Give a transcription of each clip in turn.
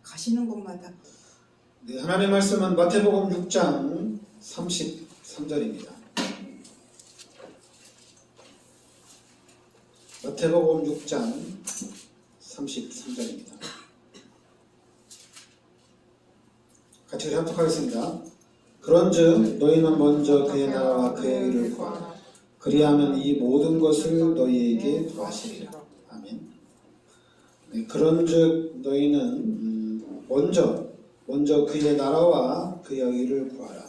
가시는 곳마다. 네, 하나님의 말씀은 마태복음 6장 33절입니다. 마태복음 6장 33절입니다. 같이 합독하겠습니다. 그런즉 너희는 먼저 그의 나라와 그의 의를 구하라. 그리하면 이 모든 것을 너희에게 더하시리라. 아멘. 네, 그런즉 너희는 먼저 그의 나라와 그의 의를 구하라.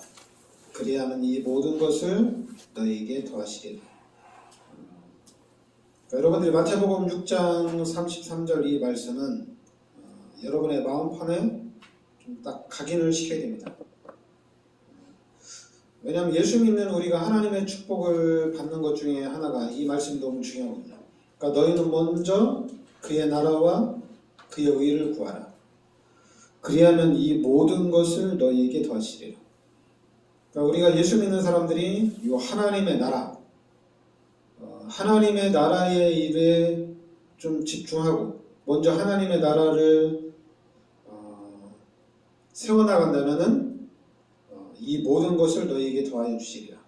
그리하면 이 모든 것을 너희에게 더하시리라. 여러분들이 마태복음 6장 33절 이 말씀은 여러분의 마음판에 좀 딱 각인을 시켜야 됩니다. 왜냐하면 예수 믿는 우리가 하나님의 축복을 받는 것 중에 하나가 이 말씀이 너무 중요하거든요. 그러니까 너희는 먼저 그의 나라와 그의 의를 구하라. 그리하면 이 모든 것을 너희에게 더하시리라. 그러니까 우리가 예수 믿는 사람들이 이 하나님의 나라, 하나님의 나라의 일에 좀 집중하고 먼저 하나님의 나라를 세워나간다면은 이 모든 것을 너희에게 더하여 주시리라.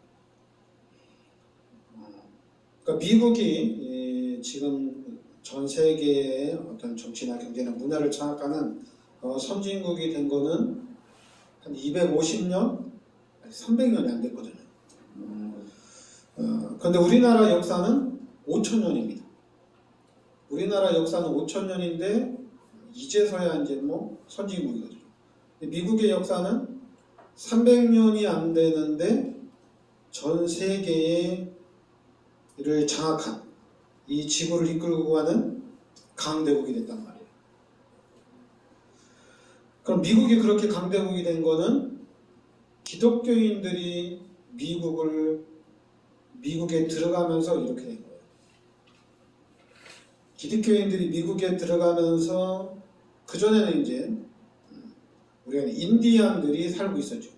그러니까 미국이 지금 전 세계의 어떤 정치나 경제나 문화를 장악하는 선진국이 된 거는 한 250년, 300년이 안 됐거든요. 그런데 우리나라 역사는 5,000년입니다. 우리나라 역사는 5,000년인데 이제서야 이제 선진국이거든요. 미국의 역사는 300년이 안 되는데 전 세계를 장악한 이 지구를 이끌고 가는 강대국이 됐단 말이에요. 그럼 미국이 그렇게 강대국이 된 거는 기독교인들이 미국에 들어가면서 이렇게 된 거예요. 기독교인들이 미국에 들어가면서 그전에는 이제 우리가 인디안들이 살고 있었죠.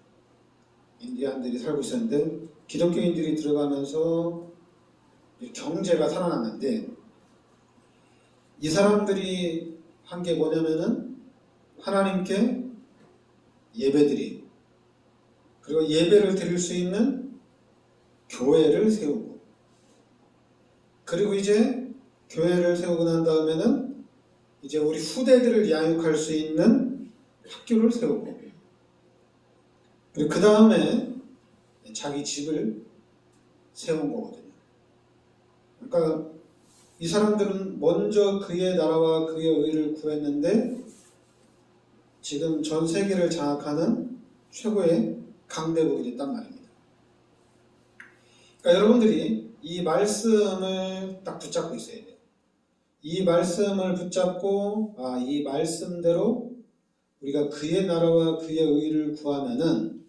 인디안들이 살고 있었는데 기독교인들이 들어가면서 경제가 살아났는데 이 사람들이 한 게 뭐냐면은 하나님께 예배드리고 그리고 예배를 드릴 수 있는 교회를 세우고 그리고 이제 교회를 세우고 난 다음에는 이제 우리 후대들을 양육할 수 있는 학교를 세우고 그리고 그 다음에 자기 집을 세운 거거든요. 그러니까 이 사람들은 먼저 그의 나라와 그의 의를 구했는데 지금 전 세계를 장악하는 최고의 강대국이 됐단 말입니다. 그러니까 여러분들이 이 말씀을 딱 붙잡고 있어야 돼요. 이 말씀을 붙잡고 이 말씀대로 우리가 그의 나라와 그의 의를 구하면은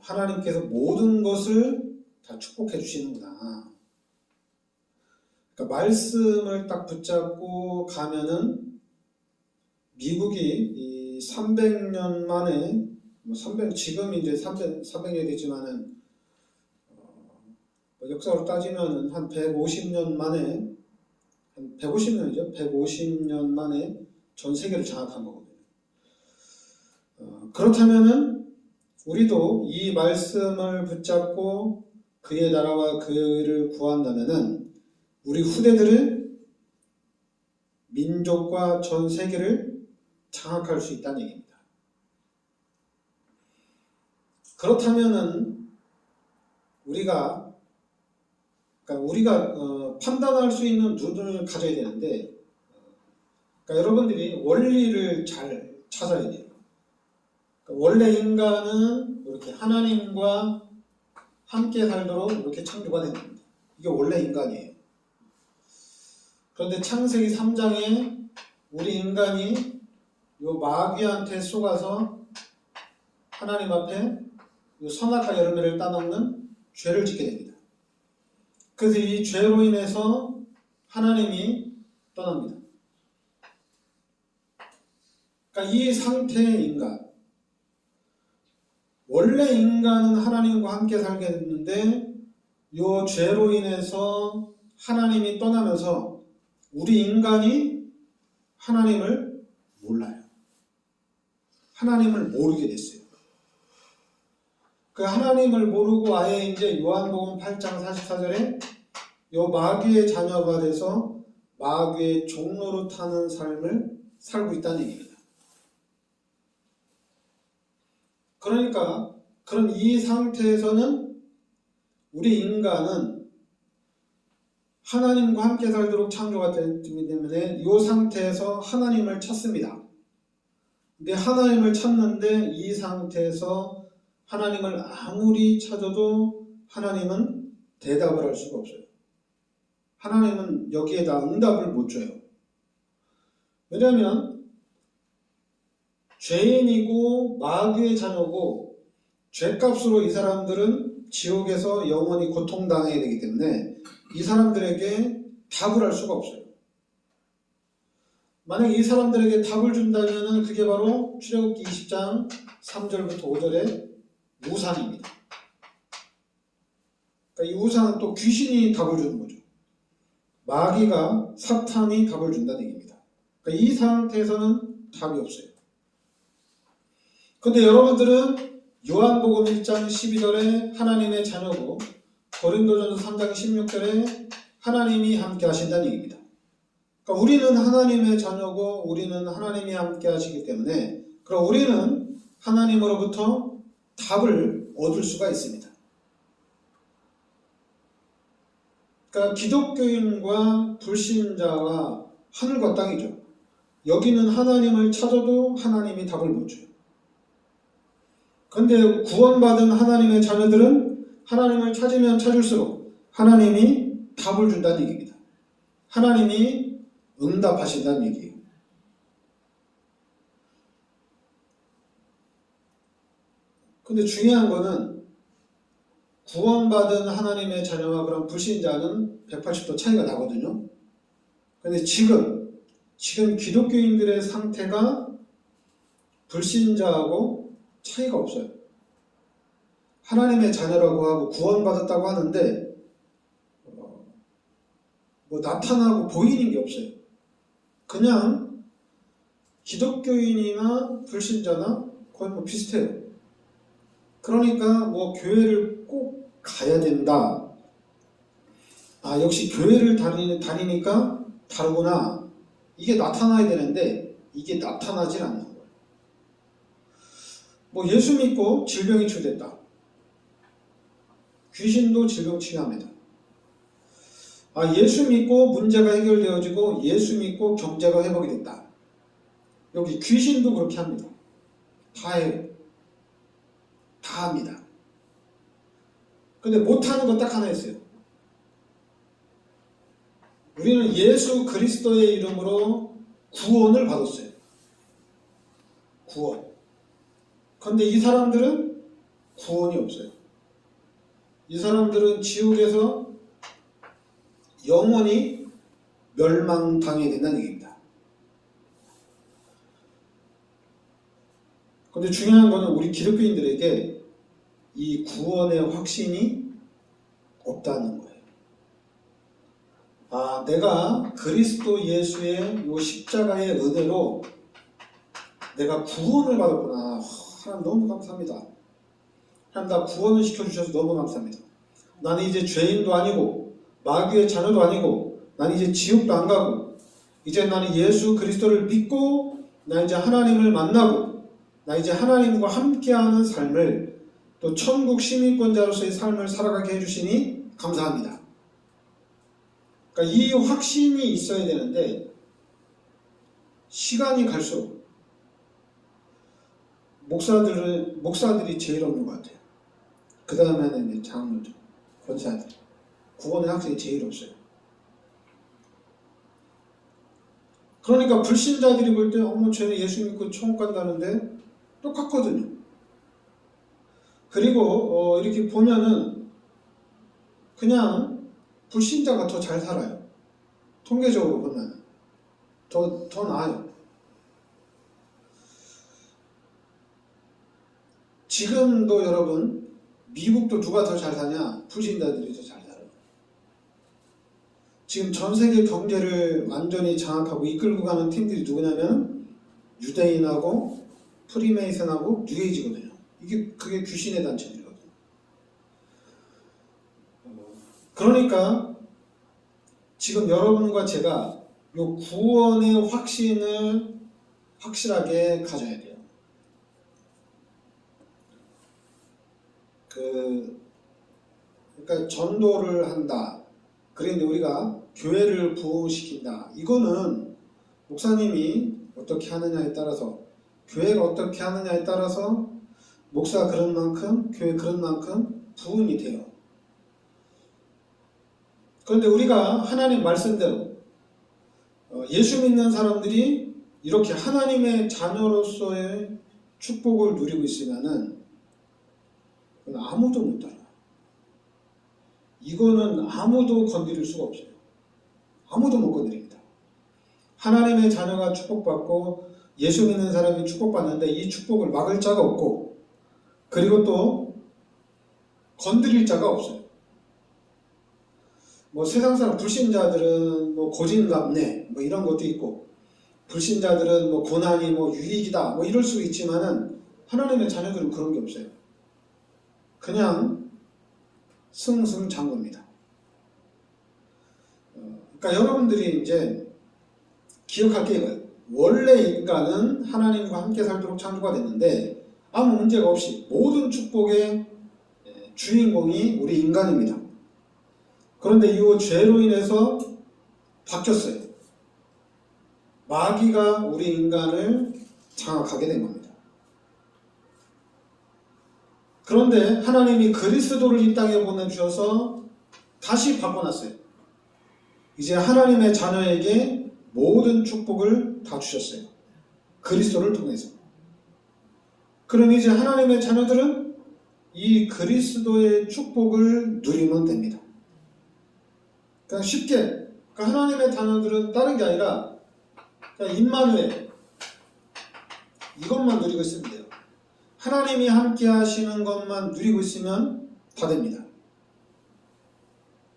하나님께서 모든 것을 다 축복해 주시는구나. 그러니까 말씀을 딱 붙잡고 가면은 미국이 이 300년 만에 지금 이제 300년이 되지만은 역사로 따지면은 한 150년 만에 한 150년이죠. 150년 만에 전 세계를 장악한 거거든요. 그렇다면은 우리도 이 말씀을 붙잡고 그의 나라와 그의 의를 구한다면은 우리 후대들은 민족과 전 세계를 장악할 수 있다는 얘기입니다. 그렇다면은 우리가 판단할 수 있는 눈을 가져야 되는데, 그러니까 여러분들이 원리를 잘 찾아야 돼요. 그러니까 원래 인간은 이렇게 하나님과 함께 살도록 이렇게 창조가 된 겁니다. 이게 원래 인간이에요. 그런데 창세기 3장에 우리 인간이 요 마귀한테 속아서 하나님 앞에 요 선악과 열매를 따먹는 죄를 짓게 됩니다. 그래서 이 죄로 인해서 하나님이 떠납니다. 그러니까 이 상태의 인간, 원래 인간은 하나님과 함께 살게 됐는데 이 죄로 인해서 하나님이 떠나면서 우리 인간이 하나님을 몰라요. 하나님을 모르게 됐어요. 그 하나님을 모르고 아예 이제 요한복음 8장 44절에 요 마귀의 자녀가 돼서 마귀의 종로로 타는 삶을 살고 있다는 얘기입니다. 그러니까 그런 이 상태에서는 우리 인간은 하나님과 함께 살도록 창조가 됐기 때문에 이 상태에서 하나님을 찾습니다. 근데 하나님을 찾는데 이 상태에서 하나님을 아무리 찾아도 하나님은 대답을 할 수가 없어요. 하나님은 여기에다 응답을 못 줘요. 왜냐하면 죄인이고 마귀의 자녀고 죄값으로 이 사람들은 지옥에서 영원히 고통당해야 되기 때문에 이 사람들에게 답을 할 수가 없어요. 만약 이 사람들에게 답을 준다면 그게 바로 출애굽기 20장 3절부터 5절의 우상입니다. 그러니까 이 우상은 또 귀신이 답을 주는 거죠. 마귀가 사탄이 답을 준다는 얘기입니다. 그러니까 이 상태에서는 답이 없어요. 그런데 여러분들은 요한복음 1장 12절에 하나님의 자녀고 고린도전서 3장 16절에 하나님이 함께 하신다는 얘기입니다. 그러니까 우리는 하나님의 자녀고 우리는 하나님이 함께 하시기 때문에 그럼 우리는 하나님으로부터 답을 얻을 수가 있습니다. 그러니까 기독교인과 불신자와 하늘과 땅이죠. 여기는 하나님을 찾아도 하나님이 답을 못 줘요. 그런데 구원받은 하나님의 자녀들은 하나님을 찾으면 찾을수록 하나님이 답을 준다는 얘기입니다. 하나님이 응답하신다는 얘기예요. 근데 중요한 거는 구원받은 하나님의 자녀와 그런 불신자는 180도 차이가 나거든요. 근데 지금 기독교인들의 상태가 불신자하고 차이가 없어요. 하나님의 자녀라고 하고 구원받았다고 하는데 뭐 나타나고 보이는 게 없어요. 그냥 기독교인이나 불신자나 거의 뭐 비슷해요. 그러니까 뭐 교회를 꼭 가야 된다. 아, 역시 교회를 다니니까 다르구나. 이게 나타나야 되는데 이게 나타나질 않는 거예요. 뭐 예수 믿고 질병이 치유됐다. 귀신도 질병 치유합니다. 아, 예수 믿고 문제가 해결되어지고 예수 믿고 경제가 회복이 됐다. 여기 귀신도 그렇게 합니다. 다 해요. 다 합니다. 근데 못하는 건 딱 하나 있어요. 우리는 예수 그리스도의 이름으로 구원을 받았어요. 구원. 그런데 이 사람들은 구원이 없어요. 이 사람들은 지옥에서 영원히 멸망당해야 된다는 얘기입니다. 그런데 중요한 것은 우리 기독교인들에게 이 구원의 확신이 없다는 거예요. 아, 내가 그리스도 예수의 요 십자가의 은혜로 내가 구원을 받았구나. 하나님 너무 감사합니다. 하나님 나 구원을 시켜주셔서 너무 감사합니다. 나는 이제 죄인도 아니고 마귀의 자녀도 아니고 나는 이제 지옥도 안 가고 이제 나는 예수 그리스도를 믿고 나 이제 하나님을 만나고 나 이제 하나님과 함께하는 삶을 또 천국 시민권자로서의 삶을 살아가게 해주시니 감사합니다. 그러니까 이 확신이 있어야 되는데 시간이 갈수록 목사들이 제일 없는 것 같아요. 그 다음에는 이제 장로들, 권사들, 구원의 학생이 제일 없어요. 그러니까 불신자들이 볼 때 어머 쟤는 예수 믿고 천국 간다는데 똑같거든요. 그리고 이렇게 보면은 그냥 불신자가 더 잘 살아요. 통계적으로 보면 더 나아요. 지금도 여러분 미국도 누가 더 잘 사냐? 불신자들이 더 잘 살아요. 지금 전 세계 경제를 완전히 장악하고 이끌고 가는 팀들이 누구냐면 유대인하고 프리메이슨하고 뉴에이지거든요. 그게 귀신의 단체들이거든요. 그러니까 지금 여러분과 제가 요 구원의 확신을 확실하게 가져야 돼요. 그러니까 전도를 한다. 그런데 우리가 교회를 부흥시킨다. 이거는 목사님이 어떻게 하느냐에 따라서, 교회가 어떻게 하느냐에 따라서 목사가 그런 만큼, 교회 그런 만큼 부흥이 돼요. 그런데 우리가 하나님 말씀대로 예수 믿는 사람들이 이렇게 하나님의 자녀로서의 축복을 누리고 있으면은 아무도 못 따라요. 이거는 아무도 건드릴 수가 없어요. 아무도 못 건드립니다. 하나님의 자녀가 축복받고 예수 믿는 사람이 축복받는데 이 축복을 막을 자가 없고, 그리고 또 건드릴 자가 없어요. 뭐 세상 사람 불신자들은 뭐 고진감래 뭐 이런 것도 있고, 불신자들은 뭐 고난이 뭐 유익이다 뭐 이럴 수 있지만은 하나님의 자녀들은 그런 게 없어요. 그냥 승승장구입니다. 그러니까 여러분들이 이제 기억할 게 이거예요. 원래 인간은 하나님과 함께 살도록 창조가 됐는데 아무 문제가 없이 모든 축복의 주인공이 우리 인간입니다. 그런데 이 죄로 인해서 바뀌었어요. 마귀가 우리 인간을 장악하게 된 겁니다. 그런데 하나님이 그리스도를 이 땅에 보내주셔서 다시 바꿔놨어요. 이제 하나님의 자녀에게 모든 축복을 다 주셨어요. 그리스도를 통해서. 그럼 이제 하나님의 자녀들은 이 그리스도의 축복을 누리면 됩니다. 그냥 쉽게, 그러니까 하나님의 자녀들은 다른 게 아니라 그냥 임마누엘, 이것만 누리고 있으면 돼요. 하나님이 함께 하시는 것만 누리고 있으면 다 됩니다.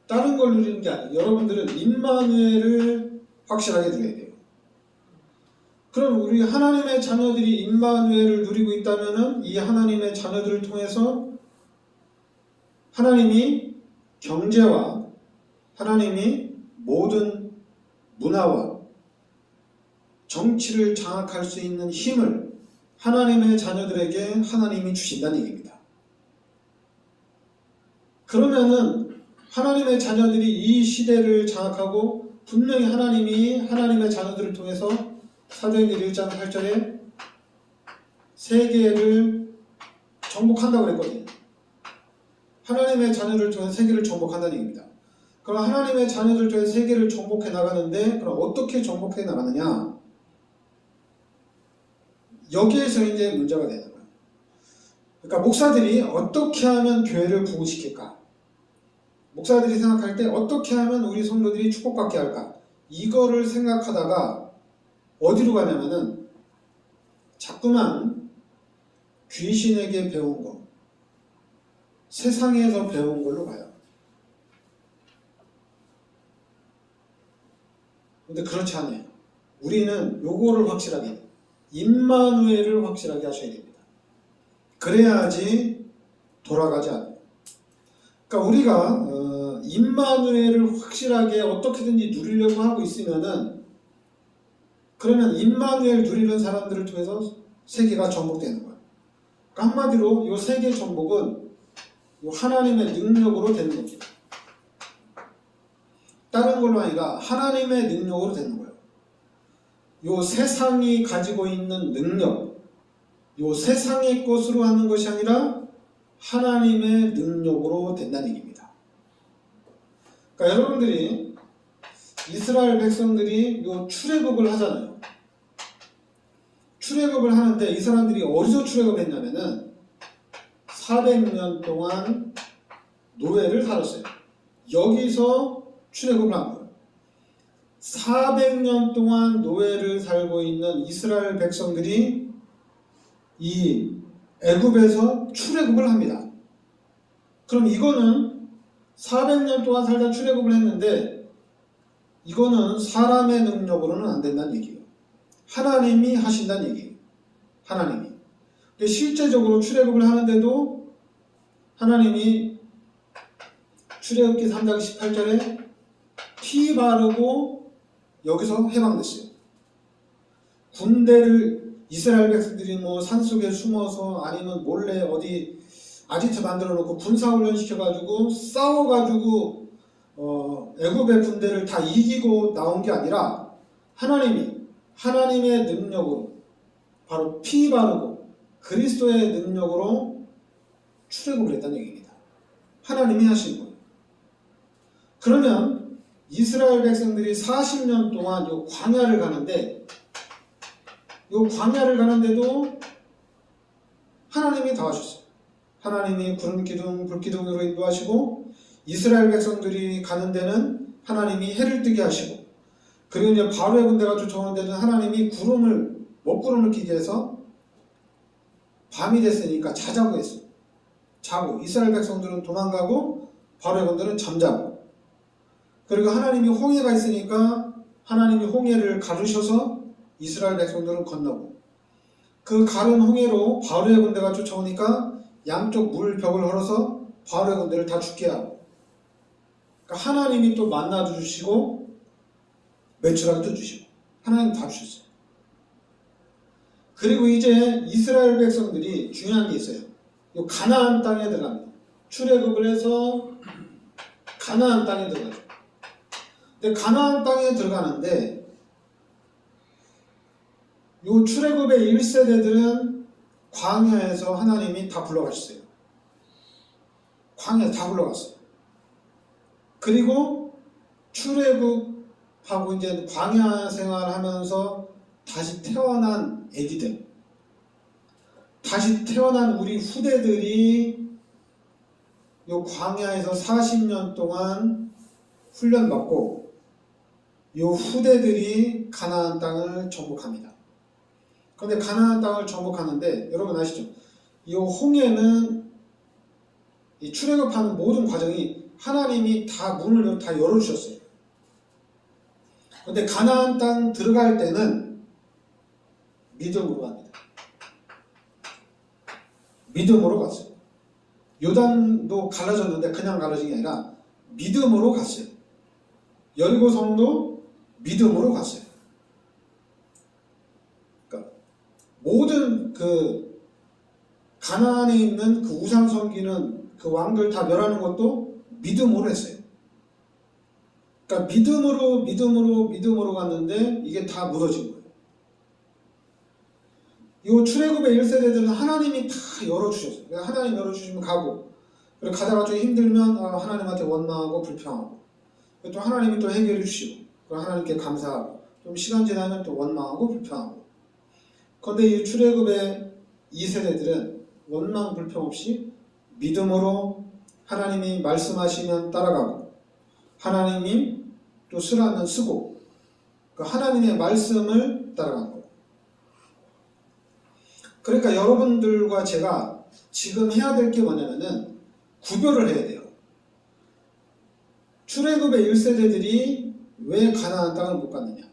다른 걸 누리는 게 아니에요. 여러분들은 임마누엘을 확실하게 누려야 돼요. 그럼 우리 하나님의 자녀들이 임마누엘을 누리고 있다면 이 하나님의 자녀들을 통해서 하나님이 경제와 하나님이 모든 문화와 정치를 장악할 수 있는 힘을 하나님의 자녀들에게 하나님이 주신다는 얘기입니다. 그러면은 하나님의 자녀들이 이 시대를 장악하고 분명히 하나님이 하나님의 자녀들을 통해서 사도행전 1장 8절에 세계를 정복한다고 그랬거든요. 하나님의 자녀를 통해 세계를 정복한다는 얘기입니다. 그럼 하나님의 자녀들 통해 세계를 정복해 나가는데 그럼 어떻게 정복해 나가느냐? 여기에서 이제 문제가 되는 거예요. 그러니까 목사들이 어떻게 하면 교회를 부흥시킬까? 목사들이 생각할 때 어떻게 하면 우리 성도들이 축복받게 할까? 이거를 생각하다가 어디로 가냐면은 자꾸만 귀신에게 배운 거, 세상에서 배운 걸로 가요. 근데 그렇지 않아요. 우리는 요거를 확실하게 해요. 임마누엘을 확실하게 하셔야 됩니다. 그래야지 돌아가지 않아요. 그러니까 우리가 임마누엘을 확실하게 어떻게든지 누리려고 하고 있으면은 그러면 임마누엘 누리는 사람들을 통해서 세계가 정복되는 거예요. 그러니까 한마디로 이 세계 정복은 하나님의 능력으로 되는 겁니다. 다른 걸로 아니라 하나님의 능력으로 되는 거예요. 요 세상이 가지고 있는 능력, 요 세상의 것으로 하는 것이 아니라 하나님의 능력으로 된다는 얘기입니다. 그러니까 여러분들이 이스라엘 백성들이 요 출애굽을 하잖아요. 출애굽을 하는데 이 사람들이 어디서 출애굽을 했냐면은 400년 동안 노예를 살았어요. 여기서 출애굽을 한 거예요. 400년 동안 노예를 살고 있는 이스라엘 백성들이 이 애굽에서 출애굽을 합니다. 그럼 이거는 400년 동안 살다 출애굽을 했는데 이거는 사람의 능력으로는 안 된다는 얘기예요. 하나님이 하신다는 얘기예요. 하나님이. 근데 실제적으로 출애굽을 하는데도 하나님이 출애굽기 3장 18절에 피 바르고 여기서 해방됐어요. 군대를 이스라엘 백성들이 뭐 산속에 숨어서 아니면 몰래 어디 아지트 만들어 놓고 군사훈련 시켜가지고 싸워가지고 애굽의 군대를 다 이기고 나온 게 아니라 하나님의 능력으로 바로 피 바르고 그리스도의 능력으로 출애굽을 했다는 얘기입니다. 하나님이 하신 거예요. 그러면 이스라엘 백성들이 40년 동안 이 광야를 가는데 이 광야를 가는데도 하나님이 다 하셨어요. 하나님이 구름 기둥, 불 기둥으로 인도하시고 이스라엘 백성들이 가는 데는 하나님이 해를 뜨게 하시고 그리고 이제 바로의 군대가 쫓아오는 데는 하나님이 먹구름을 끼게 해서 밤이 됐으니까 자자고 했어요. 자고 이스라엘 백성들은 도망가고 바로의 군대는 잠자고 그리고 하나님이 홍해가 있으니까 하나님이 홍해를 가르셔서 이스라엘 백성들은 건너고 그 가른 홍해로 바로의 군대가 쫓아오니까 양쪽 물벽을 헐어서 바로의 군대를 다 죽게 하고 그러니까 하나님이 또 만나도 주시고 메추라기도 주시고 하나님 다 주셨어요. 그리고 이제 이스라엘 백성들이 중요한 게 있어요. 이 가나안 땅에 들어갑니다. 출애굽을 해서 가나안 땅에 들어가죠. 근데 가나안 땅에 들어가는데 이 출애굽의 1세대들은 광야에서 하나님이 다 불러가셨어요. 광야에서 다 불러갔어요. 그리고 출애굽하고 이제 광야 생활하면서 다시 태어난 애기들, 다시 태어난 우리 후대들이 이 광야에서 40년 동안 훈련받고 이 후대들이 가나안 땅을 정복합니다. 그런데 가나안 땅을 정복하는데 여러분 아시죠? 이 홍해는 이 출애굽하는 모든 과정이 하나님이 다 문을 다 열어주셨어요. 그런데 가나안 땅 들어갈 때는 믿음으로 갑니다. 믿음으로 갔어요. 요단도 갈라졌는데 그냥 갈라진 게 아니라 믿음으로 갔어요. 여리고 성도 믿음으로 갔어요. 그러니까 모든 그 가나안에 있는 그 우상 섬기는 그 왕들 다 멸하는 것도 믿음으로 했어요. 그러니까 믿음으로 갔는데 이게 다 무너진 거예요. 이 출애굽의 1세대들은 하나님이 다 열어주셨어요. 그러니까 하나님 열어주시면 가고 그리고 가다가 좀 힘들면 하나님한테 원망하고 불평하고 또 하나님이 또 해결해 주시고 그리고 하나님께 감사하고 좀 시간 지나면 또 원망하고 불평하고 그런데 이 출애굽의 2세대들은 원망 불평 없이 믿음으로 하나님이 말씀하시면 따라가고 하나님이 또 쓰라면 쓰고 그 하나님의 말씀을 따라간 거예요. 그러니까 여러분들과 제가 지금 해야 될 게 뭐냐면은 구별을 해야 돼요. 출애굽의 1세대들이 왜 가나안 땅을 못 갔느냐?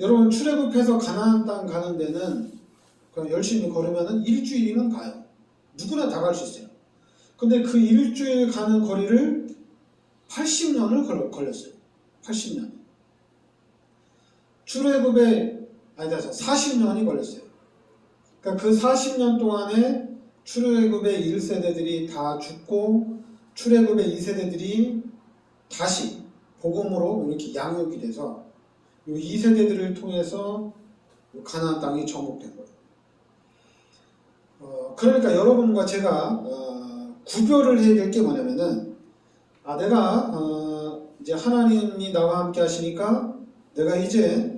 여러분 출애굽해서 가나안 땅 가는 데는 그냥 열심히 걸으면은 일주일이면 가요. 누구나 다 갈 수 있어요. 근데 그 일주일 가는 거리를 80년을 걸렸어요. 80년. 출애굽에 40년이 걸렸어요. 그러니까 그 40년 동안에 출애굽의 1세대들이 다 죽고 출애굽의 2세대들이 다시 복음으로 이렇게 양육이 돼서 이 2세대들을 통해서 가나안 땅이 정복된 거예요. 그러니까 여러분과 제가 구별을 해야 될 게 뭐냐면은 내가 이제 하나님이 나와 함께 하시니까 내가 이제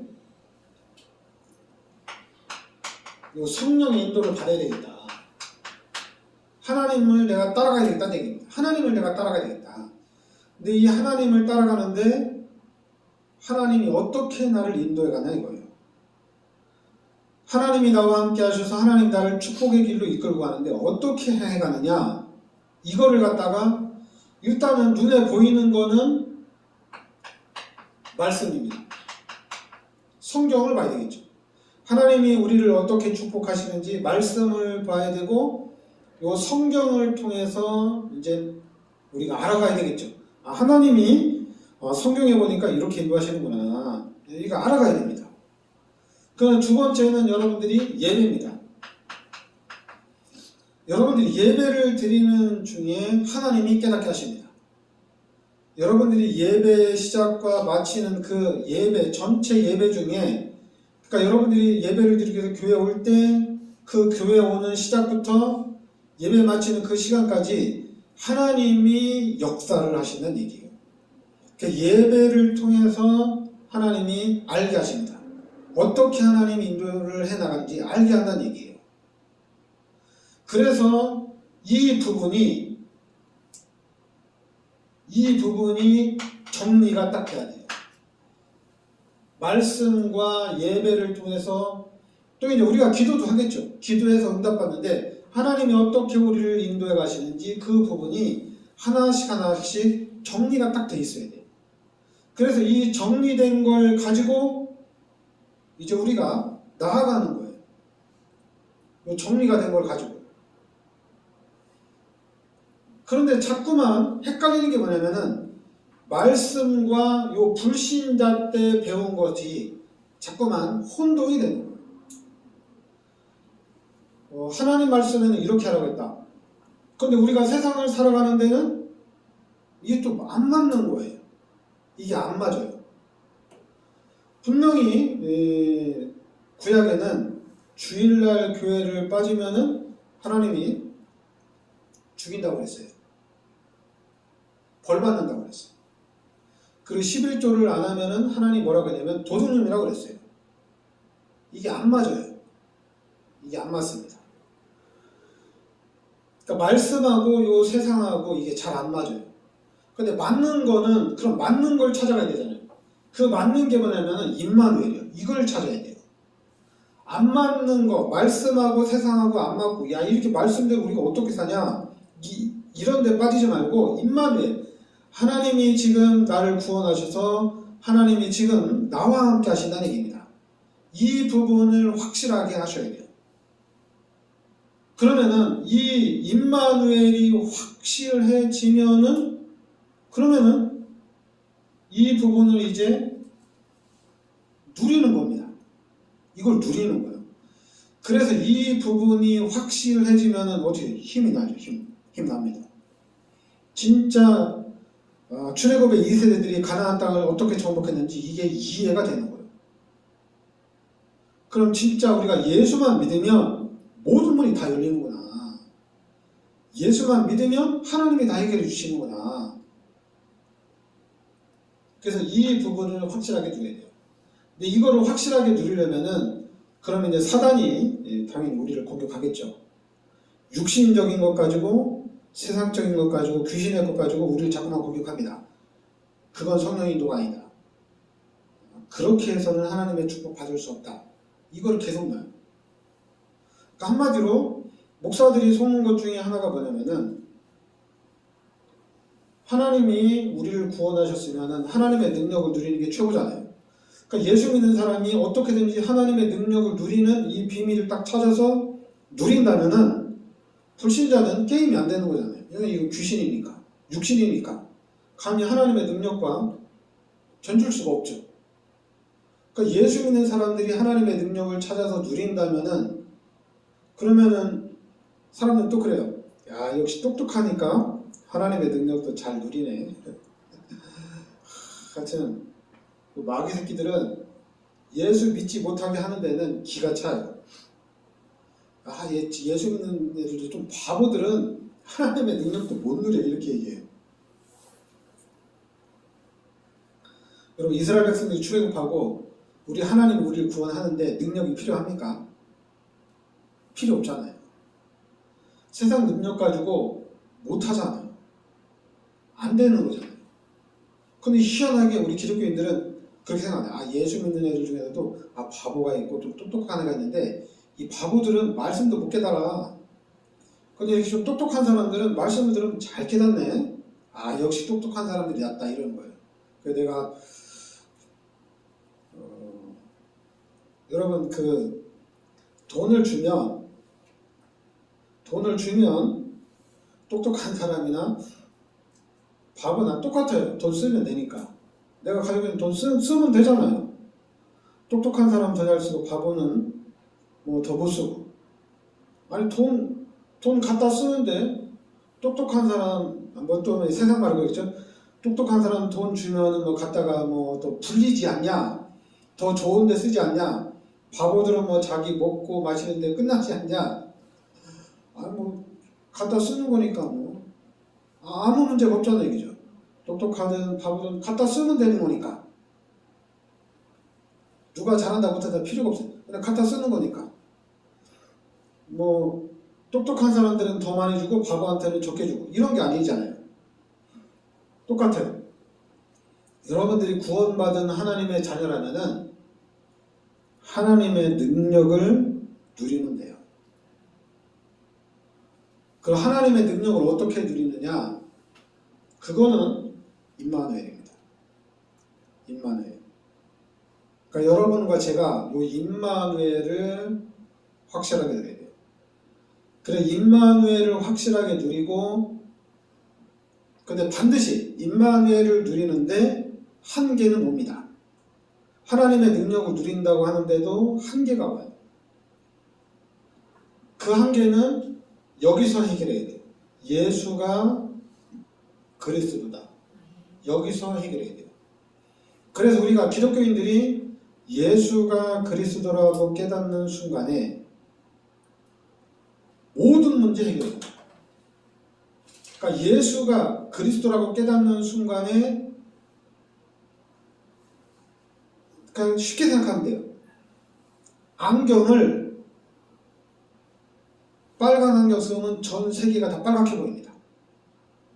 성령의 인도를 받아야 되겠다. 하나님을 내가 따라가야 되겠다는 얘기입니다. 하나님을 내가 따라가야 되겠다. 근데 이 하나님을 따라가는데 하나님이 어떻게 나를 인도해 가냐 이거예요. 하나님이 나와 함께 하셔서 하나님 나를 축복의 길로 이끌고 가는데 어떻게 해가느냐 이거를 갖다가 일단은 눈에 보이는 거는 말씀입니다. 성경을 봐야 되겠죠. 하나님이 우리를 어떻게 축복하시는지 말씀을 봐야 되고 요 성경을 통해서 이제 우리가 알아가야 되겠죠. 아, 하나님이 성경에 보니까 이렇게 인도하시는구나. 이거 알아가야 됩니다. 그럼 두 번째는 여러분들이 예배입니다. 여러분들이 예배를 드리는 중에 하나님이 깨닫게 하십니다. 여러분들이 예배 시작과 마치는 그 예배, 전체 예배 중에, 그러니까 여러분들이 예배를 드리기 위해서 교회 올 때 그 교회 오는 시작부터 예배 마치는 그 시간까지 하나님이 역사를 하신다는 얘기예요. 그러니까 예배를 통해서 하나님이 알게 하십니다. 어떻게 하나님 인도를 해나가는지 알게 한다는 얘기예요. 그래서 이 부분이 정리가 딱 돼야 돼요. 말씀과 예배를 통해서 또 이제 우리가 기도도 하겠죠. 기도해서 응답받는데 하나님이 어떻게 우리를 인도해 가시는지 그 부분이 하나씩 하나씩 정리가 딱 돼 있어야 돼요. 그래서 이 정리된 걸 가지고 이제 우리가 나아가는 거예요. 이 정리가 된 걸 가지고. 그런데 자꾸만 헷갈리는 게 뭐냐면은 말씀과 요 불신자 때 배운 것이 자꾸만 혼동이 되는 거예요. 하나님 말씀에는 이렇게 하라고 했다. 그런데 우리가 세상을 살아가는 데는 이게 또 안 맞는 거예요. 이게 안 맞아요. 분명히 구약에는 주일날 교회를 빠지면은 하나님이 죽인다고 했어요. 벌 받는다고 그랬어요. 그리고 11조를 안 하면은 하나님 뭐라고 했냐면 도둑놈이라고 그랬어요. 이게 안 맞아요. 이게 안 맞습니다. 그러니까 말씀하고 요 세상하고 이게 잘 안 맞아요. 근데 맞는 거는 그럼 맞는 걸 찾아가야 되잖아요. 그 맞는 게 뭐냐면은 임마누엘이요. 이걸 찾아야 돼요. 안 맞는 거, 말씀하고 세상하고 안 맞고, 야 이렇게 말씀대로 우리가 어떻게 사냐? 이런 데 빠지지 말고 임마누엘. 하나님이 지금 나를 구원하셔서 하나님이 지금 나와 함께 하신다는 얘기입니다. 이 부분을 확실하게 하셔야 돼요. 그러면은 이 임마누엘이 확실해지면은 그러면은 이 부분을 이제 누리는 겁니다. 이걸 누리는 거예요. 그래서 이 부분이 확실해지면은 어떻게 힘이 나죠. 힘 납니다. 진짜 출애굽의 2세대들이 가나안 땅을 어떻게 정복했는지 이게 이해가 되는 거예요. 그럼 진짜 우리가 예수만 믿으면 모든 문이 다 열리는구나. 예수만 믿으면 하나님이 다 해결해 주시는구나. 그래서 이 부분을 확실하게 누려야 돼요. 근데 이거를 확실하게 누리려면은 그러면 이제 사단이 당연히 우리를 공격하겠죠. 육신적인 것 가지고 세상적인 것 가지고 귀신의 것 가지고 우리를 자꾸만 공격합니다. 그건 성령의 인도가 아니다. 그렇게 해서는 하나님의 축복 받을 수 없다. 이걸 계속 넣어요. 그러니까 한마디로 목사들이 속는 것 중에 하나가 뭐냐면은 하나님이 우리를 구원하셨으면 하나님의 능력을 누리는 게 최고잖아요. 그러니까 예수 믿는 사람이 어떻게든지 하나님의 능력을 누리는 이 비밀을 딱 찾아서 누린다면은 불신자는 게임이 안 되는 거잖아요. 이거 귀신이니까, 육신이니까 감히 하나님의 능력과 견줄 수가 없죠. 그러니까 예수 믿는 사람들이 하나님의 능력을 찾아서 누린다면은 그러면은 사람들은 또 그래요. 야 역시 똑똑하니까 하나님의 능력도 잘 누리네. 하여튼 마귀 새끼들은 예수 믿지 못하게 하는 데는 기가 차요. 예수 믿는 애들도 좀 바보들은 하나님의 능력도 못 누려 이렇게 얘기해요. 여러분 이스라엘 백성들이 출애굽하고 우리 하나님이 우리를 구원하는데 능력이 필요합니까? 필요 없잖아요. 세상 능력 가지고 못하잖아요. 안 되는 거잖아요. 근데 희한하게 우리 기독교인들은 그렇게 생각해요. 예수 믿는 애들 중에서도 바보가 있고 좀 똑똑한 애가 있는데 이 바보들은 말씀도 못 깨달아. 근데 이렇게 좀 똑똑한 사람들은 말씀을 들으면 잘 깨닫네. 역시 똑똑한 사람들이 낫다 이러는 거예요. 그래서 내가 여러분 돈을 주면 똑똑한 사람이나 바보나 똑같아요. 돈 쓰면 되니까. 내가 가지고 있는 돈 쓰면 되잖아요. 똑똑한 사람 더 잘 쓰고 바보는 뭐 더 못 쓰고. 아니 돈 갖다 쓰는데 똑똑한 사람 뭐 또 세상 말고 있죠. 똑똑한 사람 돈 주면은 뭐 갖다가 뭐 또 불리지 않냐? 더 좋은 데 쓰지 않냐? 바보들은 뭐 자기 먹고 마시는데 끝나지 않냐? 아니 뭐 갖다 쓰는 거니까 뭐 아무 문제가 없잖아요, 이거죠. 똑똑하든 바보든 갖다 쓰면 되는 거니까. 누가 잘한다 못한다 필요가 없어요. 그냥 갖다 쓰는 거니까. 뭐 똑똑한 사람들은 더 많이 주고 바보한테는 적게 주고 이런 게 아니잖아요. 똑같아요. 여러분들이 구원받은 하나님의 자녀라면은 하나님의 능력을 누리면 돼요. 그럼 하나님의 능력을 어떻게 누리느냐? 그거는 임마누엘입니다. 임마누엘. 그러니까 여러분과 제가 이 임마누엘을 확실하게 누려야 돼요. 그래 임마누엘을 확실하게 누리고 근데 반드시 임마누엘을 누리는데 한계는 옵니다. 하나님의 능력을 누린다고 하는데도 한계가 와요. 그 한계는 여기서 해결해야 돼요. 예수가 그리스도다. 여기서 해결해야 돼요. 그래서 우리가 기독교인들이 예수가 그리스도라고 깨닫는 순간에 모든 문제 해결해요. 그러니까 예수가 그리스도라고 깨닫는 순간에 그냥 쉽게 생각하면 돼요. 안경을 빨간 안경 쓰면 전 세계가 다 빨갛게 보입니다.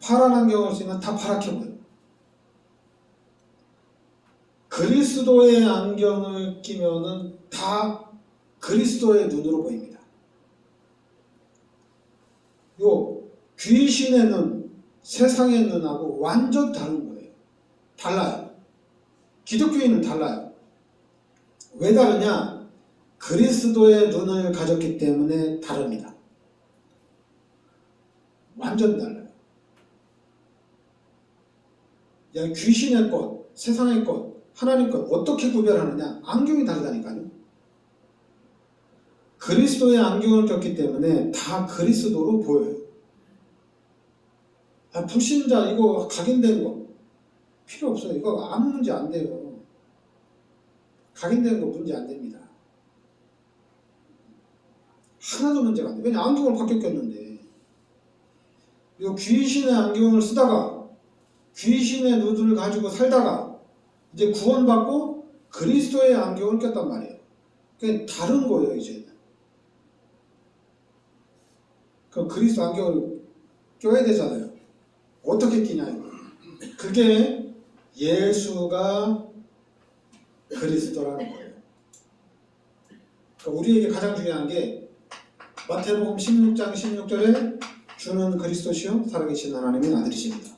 파란 안경을 쓰면 다 파랗게 보여요. 그리스도의 안경을 끼면은 다 그리스도의 눈으로 보입니다. 요 귀신의 눈, 세상의 눈하고 완전 다른 거예요. 달라요. 기독교인은 달라요. 왜 다르냐? 그리스도의 눈을 가졌기 때문에 다릅니다. 완전 달라요. 야, 귀신의 것, 세상의 것, 하나님 것 어떻게 구별하느냐? 안경이 다르다니까요. 그리스도의 안경을 꼈기 때문에 다 그리스도로 보여요. 아, 불신자 이거 각인된 거 필요 없어요. 이거 아무 문제 안 돼요. 각인된 거 문제 안 됩니다. 하나도 문제가 안 돼요. 왜냐 안경을 바뀌어 꼈는데 이 귀신의 안경을 쓰다가 귀신의 눈을 가지고 살다가 이제 구원받고 그리스도의 안경을 꼈단 말이에요. 그게 다른 거예요 이제는. 그럼 그리스도 안경을 껴야 되잖아요. 어떻게 끼냐 이거. 그게 예수가 그리스도라는 거예요. 그러니까 우리에게 가장 중요한 게 마태복음 16장 16절에 주는 그리스도시요 살아계신 하나님의 아들이십니다.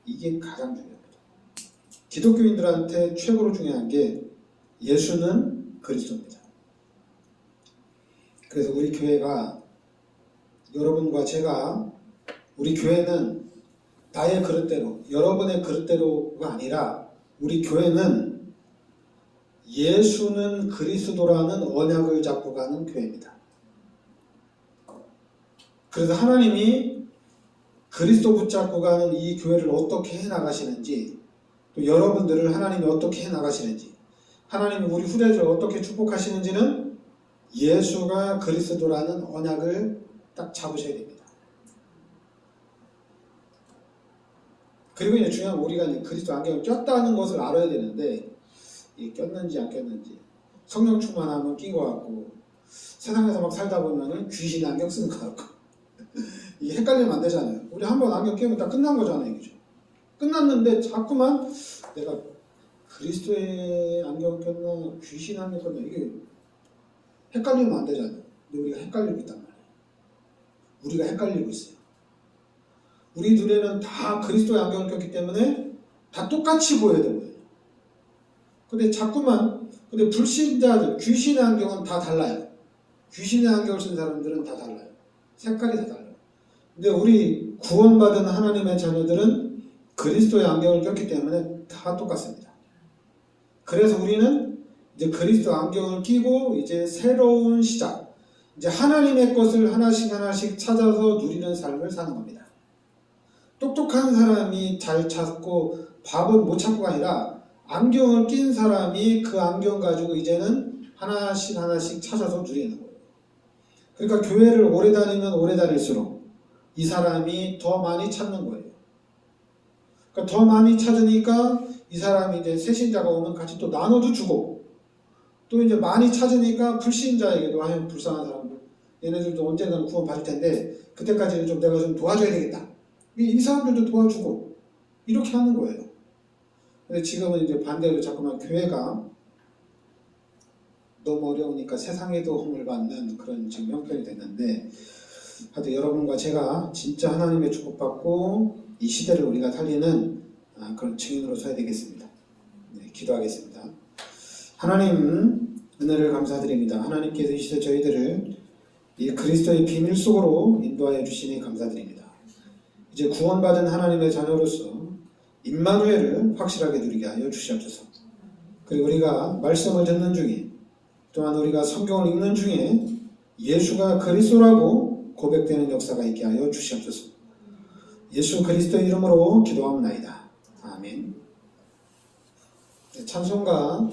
이게 가장 중요합니다. 기독교인들한테 최고로 중요한 게 예수는 그리스도입니다. 그래서 우리 교회가 여러분과 제가 우리 교회는 나의 그릇대로 여러분의 그릇대로가 아니라 우리 교회는 예수는 그리스도라는 언약을 잡고 가는 교회입니다. 그래서 하나님이 그리스도 붙잡고 가는 이 교회를 어떻게 해나가시는지 또 여러분들을 하나님이 어떻게 해나가시는지 하나님이 우리 후대들을 어떻게 축복하시는지는 예수가 그리스도라는 언약을 딱 잡으셔야 됩니다. 그리고 이제 중요한 건 우리가 이제 그리스도 안경을 꼈다는 것을 알아야 되는데 이게 꼈는지 안 꼈는지 성령 충만하면 낀 것 같고 세상에서 막 살다 보면은 귀신이 안경 쓰는 것 같고 이게 헷갈리면 안 되잖아요. 우리 한번 안경 끼우면 다 끝난 거잖아요. 그죠? 끝났는데 자꾸만 내가 그리스도의 안경 꼈나 귀신 안경 꼈나 이게 헷갈리면 안 되잖아요. 근데 우리가 헷갈리고 있단 말이에요. 우리가 헷갈리고 있어요. 우리 눈에는 다 그리스도의 안경을 꼈기 때문에 다 똑같이 보여야 되는 거예요. 근데 자꾸만 근데 불신자들, 귀신의 안경은 다 달라요. 귀신의 안경을 쓴 사람들은 다 달라요. 색깔이 다 달라요. 근데 우리 구원받은 하나님의 자녀들은 그리스도의 안경을 꼈기 때문에 다 똑같습니다. 그래서 우리는 이제 그리스도 안경을 끼고 이제 새로운 시작, 이제 하나님의 것을 하나씩 하나씩 찾아서 누리는 삶을 사는 겁니다. 똑똑한 사람이 잘 찾고 밥은 못 찾고가 아니라 안경을 낀 사람이 그 안경 가지고 이제는 하나씩 하나씩 찾아서 누리는 거예요. 그러니까 교회를 오래 다니면 오래 다닐수록 이 사람이 더 많이 찾는 거예요. 그러니까 더 많이 찾으니까 이 사람이 이제 새신자가 오면 같이 또 나눠도 주고, 또 이제 많이 찾으니까 불신자에게도 아유 불쌍한 사람들, 얘네들도 언젠가는 구원 받을 텐데 그때까지는 좀 내가 좀 도와줘야 되겠다. 이 사람들도 도와주고 이렇게 하는 거예요. 근데 지금은 이제 반대로 자꾸만 교회가 너무 어려우니까 세상의 도움을 받는 그런 지금 형편이 됐는데, 하여튼 여러분과 제가 진짜 하나님의 축복받고 이 시대를 우리가 살리는 그런 증인으로 서야 되겠습니다. 네, 기도하겠습니다. 하나님 은혜를 감사드립니다. 하나님께서 이 시대 저희들을 이 그리스도의 비밀 속으로 인도하여 주시니 감사드립니다. 이제 구원받은 하나님의 자녀로서 임마누엘을 확실하게 누리게 하여 주시옵소서. 그리고 우리가 말씀을 듣는 중에, 또한 우리가 성경을 읽는 중에 예수가 그리스도라고 고백되는 역사가 있게 하여 주시옵소서. 예수 그리스도의 이름으로 기도하옵나이다. 아멘. 찬송가